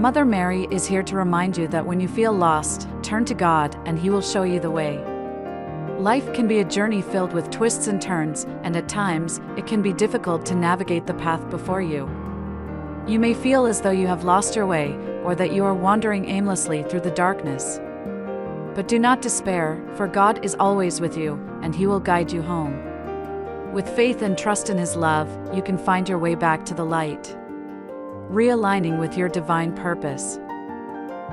Mother Mary is here to remind you that when you feel lost, turn to God and He will show you the way. Life can be a journey filled with twists and turns, and at times, it can be difficult to navigate the path before you. You may feel as though you have lost your way, or that you are wandering aimlessly through the darkness. But do not despair, for God is always with you, and He will guide you home. With faith and trust in His love, you can find your way back to the light. Realigning with your divine purpose.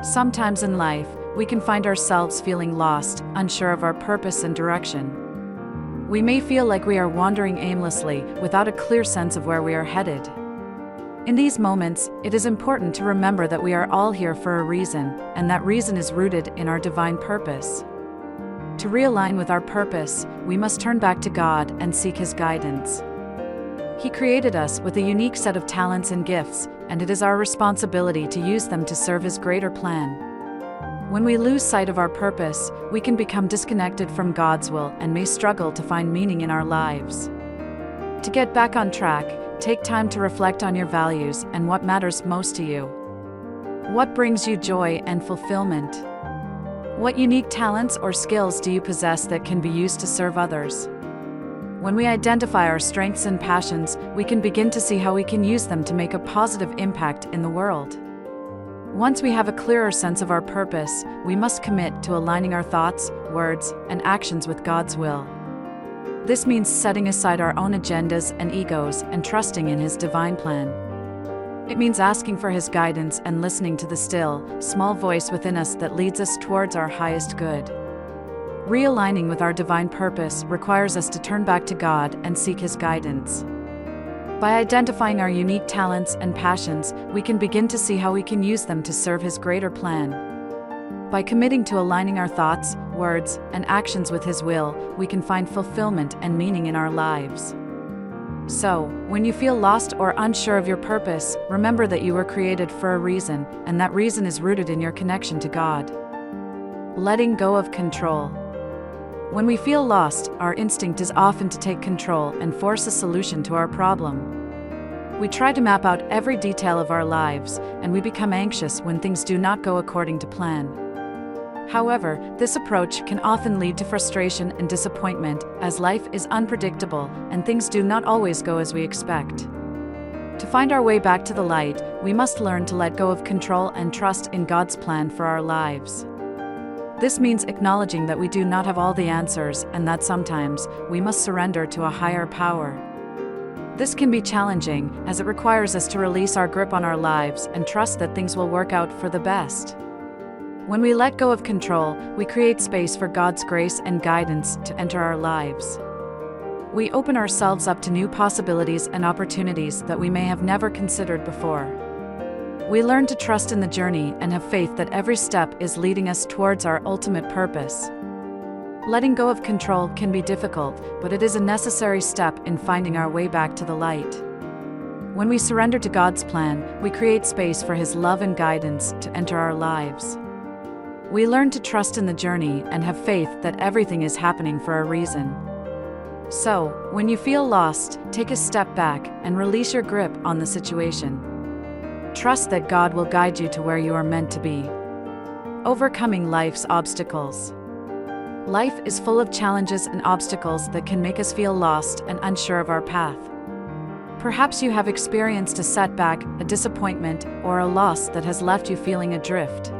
Sometimes in life, we can find ourselves feeling lost, unsure of our purpose and direction. We may feel like we are wandering aimlessly, without a clear sense of where we are headed. In these moments, it is important to remember that we are all here for a reason, and that reason is rooted in our divine purpose. To realign with our purpose, we must turn back to God and seek His guidance. He created us with a unique set of talents and gifts, and it is our responsibility to use them to serve His greater plan. When we lose sight of our purpose, we can become disconnected from God's will and may struggle to find meaning in our lives. To get back on track, take time to reflect on your values and what matters most to you. What brings you joy and fulfillment? What unique talents or skills do you possess that can be used to serve others? When we identify our strengths and passions, we can begin to see how we can use them to make a positive impact in the world. Once we have a clearer sense of our purpose, we must commit to aligning our thoughts, words, and actions with God's will. This means setting aside our own agendas and egos and trusting in His divine plan. It means asking for His guidance and listening to the still, small voice within us that leads us towards our highest good. Realigning with our divine purpose requires us to turn back to God and seek His guidance. By identifying our unique talents and passions, we can begin to see how we can use them to serve His greater plan. By committing to aligning our thoughts, words, and actions with His will, we can find fulfillment and meaning in our lives. So, when you feel lost or unsure of your purpose, remember that you were created for a reason, and that reason is rooted in your connection to God. Letting go of control. When we feel lost, our instinct is often to take control and force a solution to our problem. We try to map out every detail of our lives, and we become anxious when things do not go according to plan. However, this approach can often lead to frustration and disappointment, as life is unpredictable and things do not always go as we expect. To find our way back to the light, we must learn to let go of control and trust in God's plan for our lives. This means acknowledging that we do not have all the answers and that sometimes we must surrender to a higher power. This can be challenging, as it requires us to release our grip on our lives and trust that things will work out for the best. When we let go of control, we create space for God's grace and guidance to enter our lives. We open ourselves up to new possibilities and opportunities that we may have never considered before. We learn to trust in the journey and have faith that every step is leading us towards our ultimate purpose. Letting go of control can be difficult, but it is a necessary step in finding our way back to the light. When we surrender to God's plan, we create space for His love and guidance to enter our lives. We learn to trust in the journey and have faith that everything is happening for a reason. So, when you feel lost, take a step back and release your grip on the situation. Trust that God will guide you to where you are meant to be. Overcoming life's obstacles. Life is full of challenges and obstacles that can make us feel lost and unsure of our path. Perhaps you have experienced a setback, a disappointment, or a loss that has left you feeling adrift.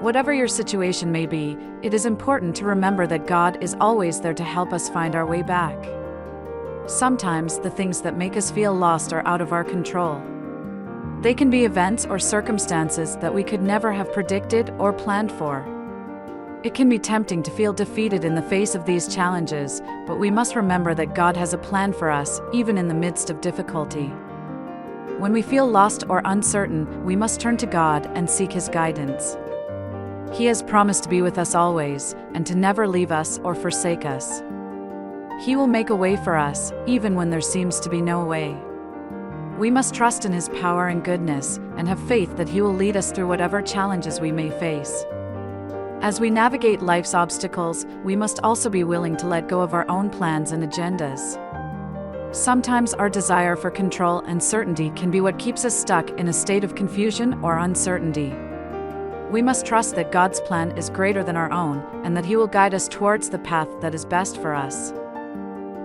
Whatever your situation may be, it is important to remember that God is always there to help us find our way back. Sometimes the things that make us feel lost are out of our control. They can be events or circumstances that we could never have predicted or planned for. It can be tempting to feel defeated in the face of these challenges, but we must remember that God has a plan for us, even in the midst of difficulty. When we feel lost or uncertain, we must turn to God and seek His guidance. He has promised to be with us always, and to never leave us or forsake us. He will make a way for us, even when there seems to be no way. We must trust in His power and goodness, and have faith that He will lead us through whatever challenges we may face. As we navigate life's obstacles, we must also be willing to let go of our own plans and agendas. Sometimes our desire for control and certainty can be what keeps us stuck in a state of confusion or uncertainty. We must trust that God's plan is greater than our own, and that He will guide us towards the path that is best for us.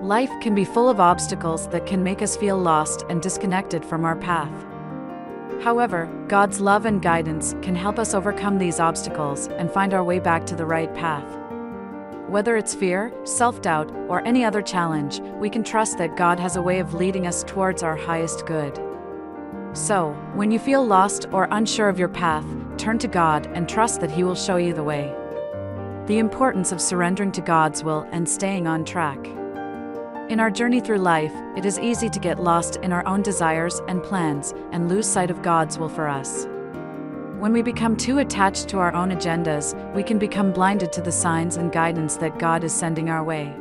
Life can be full of obstacles that can make us feel lost and disconnected from our path. However, God's love and guidance can help us overcome these obstacles and find our way back to the right path. Whether it's fear, self-doubt, or any other challenge, we can trust that God has a way of leading us towards our highest good. So, when you feel lost or unsure of your path, turn to God and trust that He will show you the way. The importance of surrendering to God's will and staying on track. In our journey through life, it is easy to get lost in our own desires and plans and lose sight of God's will for us. When we become too attached to our own agendas, we can become blinded to the signs and guidance that God is sending our way.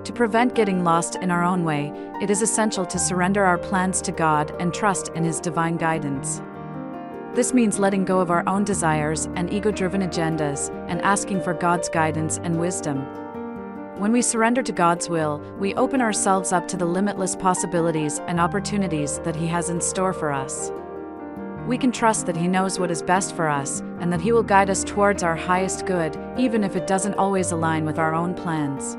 To prevent getting lost in our own way, it is essential to surrender our plans to God and trust in His divine guidance. This means letting go of our own desires and ego-driven agendas and asking for God's guidance and wisdom. When we surrender to God's will, we open ourselves up to the limitless possibilities and opportunities that He has in store for us. We can trust that He knows what is best for us and that He will guide us towards our highest good, even if it doesn't always align with our own plans.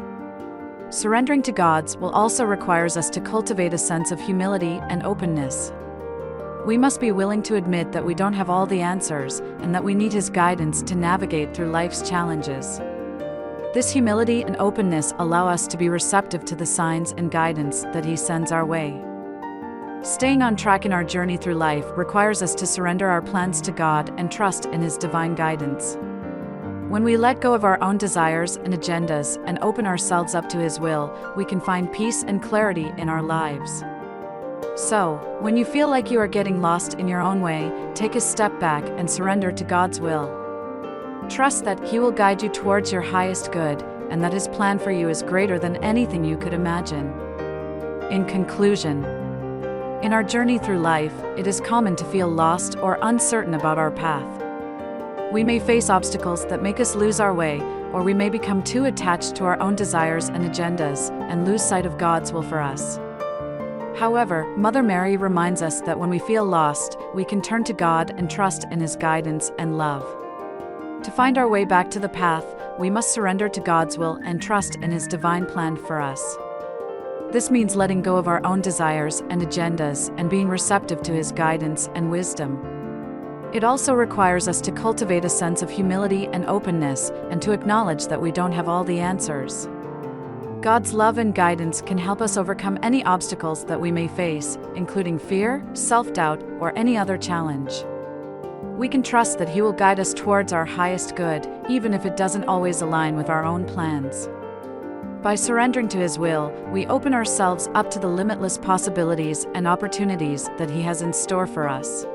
Surrendering to God's will also requires us to cultivate a sense of humility and openness. We must be willing to admit that we don't have all the answers and that we need His guidance to navigate through life's challenges. This humility and openness allow us to be receptive to the signs and guidance that He sends our way. Staying on track in our journey through life requires us to surrender our plans to God and trust in His divine guidance. When we let go of our own desires and agendas and open ourselves up to His will, we can find peace and clarity in our lives. So, when you feel like you are getting lost in your own way, take a step back and surrender to God's will. Trust that He will guide you towards your highest good, and that His plan for you is greater than anything you could imagine. In conclusion, in our journey through life, it is common to feel lost or uncertain about our path. We may face obstacles that make us lose our way, or we may become too attached to our own desires and agendas and lose sight of God's will for us. However, Mother Mary reminds us that when we feel lost, we can turn to God and trust in His guidance and love. To find our way back to the path, we must surrender to God's will and trust in His divine plan for us. This means letting go of our own desires and agendas and being receptive to His guidance and wisdom. It also requires us to cultivate a sense of humility and openness and to acknowledge that we don't have all the answers. God's love and guidance can help us overcome any obstacles that we may face, including fear, self-doubt, or any other challenge. We can trust that He will guide us towards our highest good, even if it doesn't always align with our own plans. By surrendering to His will, we open ourselves up to the limitless possibilities and opportunities that He has in store for us.